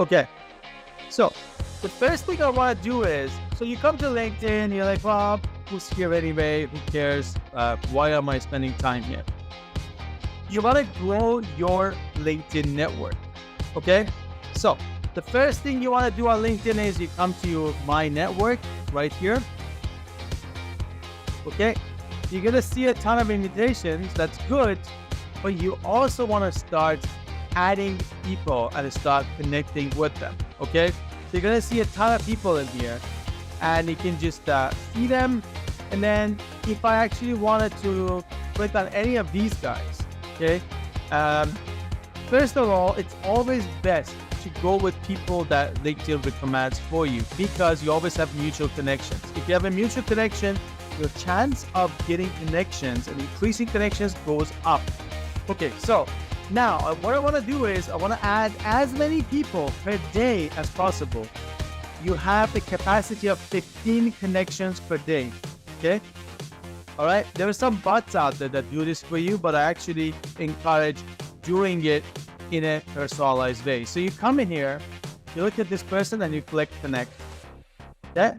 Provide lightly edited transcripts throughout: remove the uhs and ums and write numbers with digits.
Okay, so the first thing I want to do is, so you come to LinkedIn, you're like, well, who's here anyway? Who cares? Why am I spending time here? You want to grow your LinkedIn network. Okay, so the first thing you want to do on LinkedIn is you come to My Network right here. Okay, you're gonna see a ton of invitations. That's good, but you also want to start adding people and start connecting with them. Okay, so you're gonna see a ton of people in here, and you can just see them. And then if I actually wanted to click on any of these guys, okay, first of all, it's always best to go with people that LinkedIn recommends for you, because you always have mutual connections. If you have a mutual connection, your chance of getting connections and increasing connections goes up. Okay, so now what I want to do is I want to add as many people per day as possible. You have the capacity of 15 connections per day. Okay, all right, there are some bots out there that do this for you, but I actually encourage doing it in a personalized way. So you come in here, you look at this person, and you click connect. Okay,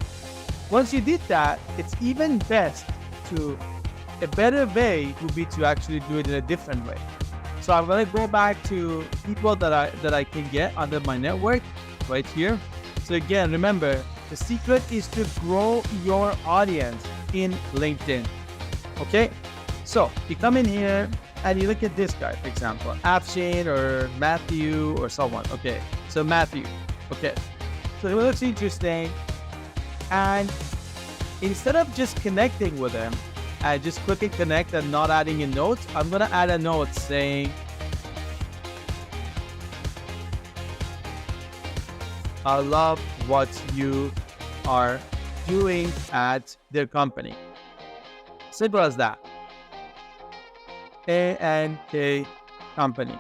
once you did that, it's even best to, a better way would be to actually do it in a different way. So I'm gonna go back to people that I can get under my network right here. So again, remember, the secret is to grow your audience in LinkedIn. Okay, so you come in here and you look at this guy, for example, Afshin or Matthew or someone. Okay, so Matthew. Okay, so it looks interesting. And instead of just connecting with him and just clicking connect and not adding a note, I'm gonna add a note saying, I love what you are doing at their company. Simple as that. A&K company.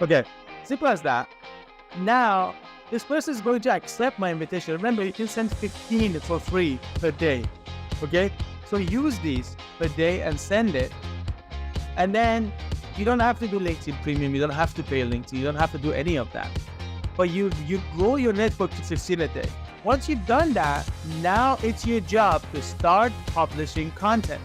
Okay, simple as that. Now, this person is going to accept my invitation. Remember, you can send 15 for free per day. Okay, so use these per day and send it. And then you don't have to do LinkedIn Premium. You don't have to pay LinkedIn. You don't have to do any of that. But you grow your network to 15 a day. Once you've done that, now it's your job to start publishing content.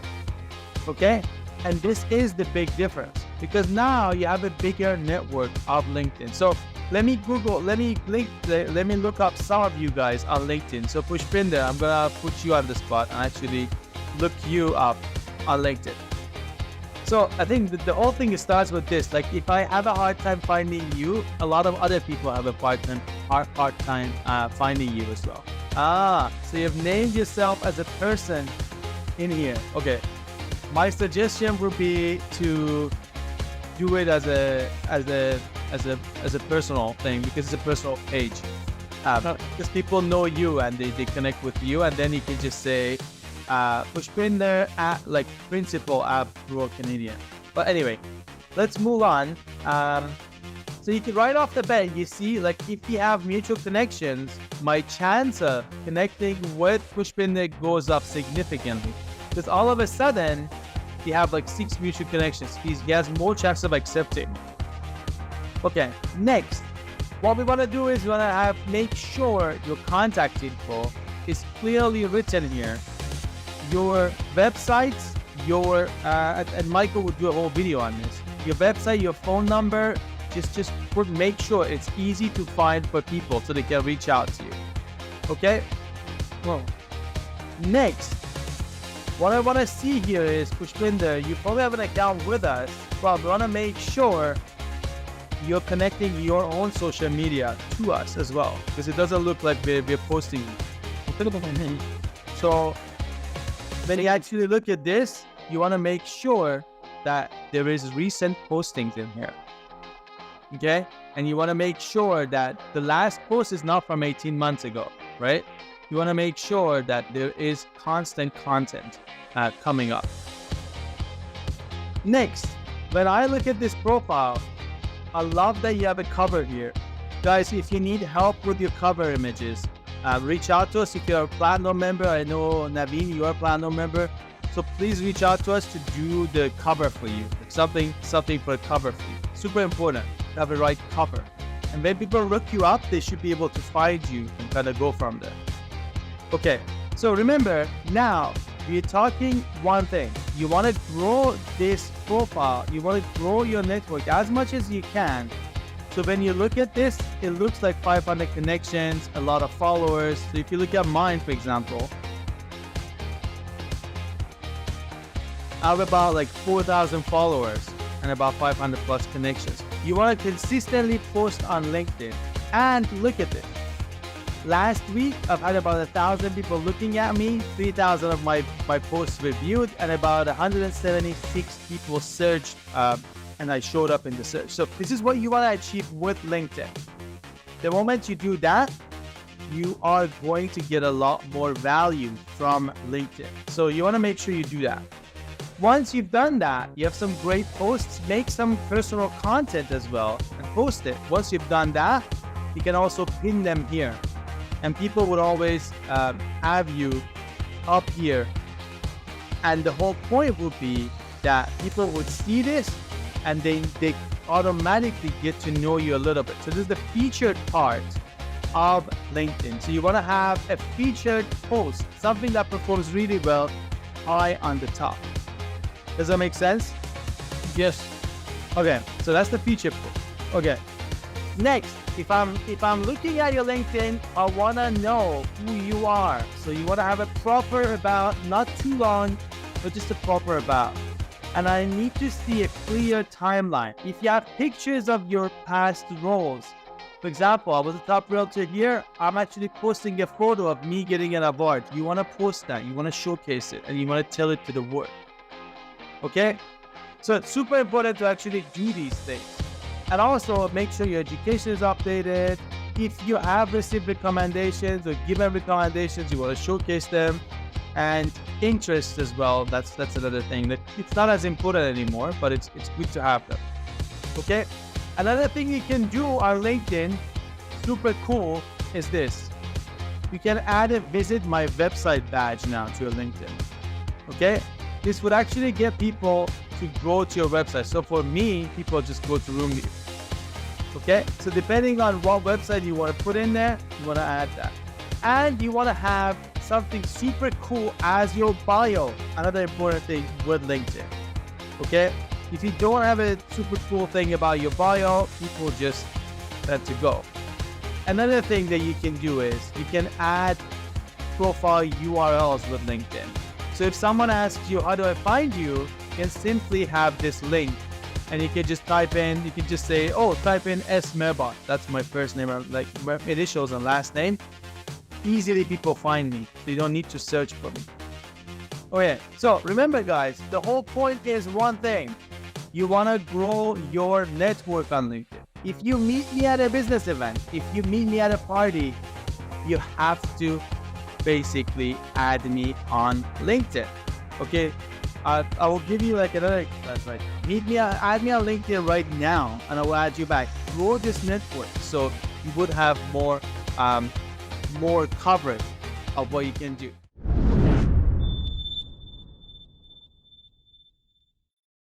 Okay? And this is the big difference, because now you have a bigger network of LinkedIn. So let me look up some of you guys on LinkedIn. So Pushpinder, I'm gonna put you on the spot and actually look you up on LinkedIn. So I think the whole thing starts with this. Like, if I have a hard time finding you, a lot of other people have a hard time finding you as well. So you've named yourself as a person in here. Okay. My suggestion would be to do it as a personal thing, because it's a personal page. Because people know you and they connect with you, and then you can just say, Pushpinder at like principal at Rural Canadian. But anyway, let's move on. So you can right off the bat, you see, like, if you have mutual connections, my chance of connecting with Pushpinder goes up significantly. Because all of a sudden, you have like 6 mutual connections. He has more chance of accepting. Okay, next, what we want to do is we want to make sure your contact info is clearly written here. Your websites, and Michael would do a whole video on this. Your website, your phone number, just make sure it's easy to find for people so they can reach out to you. Okay? Well, next, what I want to see here is, Pushpinder, you probably have an account with us. Well, we want to make sure you're connecting your own social media to us as well, because it doesn't look like we're posting. So when you actually look at this, you want to make sure that there is recent postings in here. Okay? And you want to make sure that the last post is not from 18 months ago, right? You want to make sure that there is constant content coming up. Next, when I look at this profile, I love that you have a cover here. Guys, if you need help with your cover images, reach out to us. If you're a Platinum member, I know Naveen, you're a Platinum member, so please reach out to us to do the cover for you. Something for a cover for you. Super important. have a right cover. And when people look you up, they should be able to find you and kind of go from there. Okay, so remember, now we're talking one thing. You want to grow this profile. You want to grow your network as much as you can. So when you look at this, it looks like 500 connections, a lot of followers. So if you look at mine, for example, I have about like 4,000 followers and about 500 plus connections. You want to consistently post on LinkedIn. And look at this. Last week, I've had about 1,000 people looking at me, 3,000 of my posts reviewed, and about 176 people searched, and I showed up in the search. So this is what you want to achieve with LinkedIn. The moment you do that, you are going to get a lot more value from LinkedIn. So you want to make sure you do that. Once you've done that, you have some great posts, make some personal content as well and post it. Once you've done that, you can also pin them here. And people would always have you up here. And the whole point would be that people would see this and they automatically get to know you a little bit. So this is the featured part of LinkedIn. So you want to have a featured post, something that performs really well high on the top. Does that make sense? Yes. Okay, so that's the featured post. Okay. Next, if I'm looking at your LinkedIn, I want to know who you are. So you want to have a proper about, not too long, but just a proper about. And I need to see a clear timeline. If you have pictures of your past roles, for example, I was a top realtor here, I'm actually posting a photo of me getting an award. You want to post that, you want to showcase it, and you want to tell it to the world. Okay? So it's super important to actually do these things. And also make sure your education is updated. If you have received recommendations or given recommendations, you want to showcase them. And interest as well, that's another thing. That it's not as important anymore, but it's good to have them. Okay? Another thing you can do on LinkedIn, super cool, is this. You can add a visit my website badge now to your LinkedIn. Okay? This would actually get people to go to your website. So for me, people just go to Roomvu. Okay? So depending on what website you want to put in there, you want to add that. And you want to have something super cool as your bio. Another important thing with LinkedIn. Okay? If you don't have a super cool thing about your bio, people just let to go. Another thing that you can do is you can add profile URLs with LinkedIn. So if someone asks you, how do I find you? You can simply have this link and you can just type in, you can just say, oh, type in S. Merbot. That's my first name, like my initials and last name. Easily people find me. So you don't need to search for me. Okay, so remember guys, the whole point is one thing. You want to grow your network on LinkedIn. If you meet me at a business event, if you meet me at a party, you have to basically add me on LinkedIn. Okay, I will give you like another class right now. Add me on LinkedIn right now, and I will add you back. Grow this network so you would have more coverage of what you can do.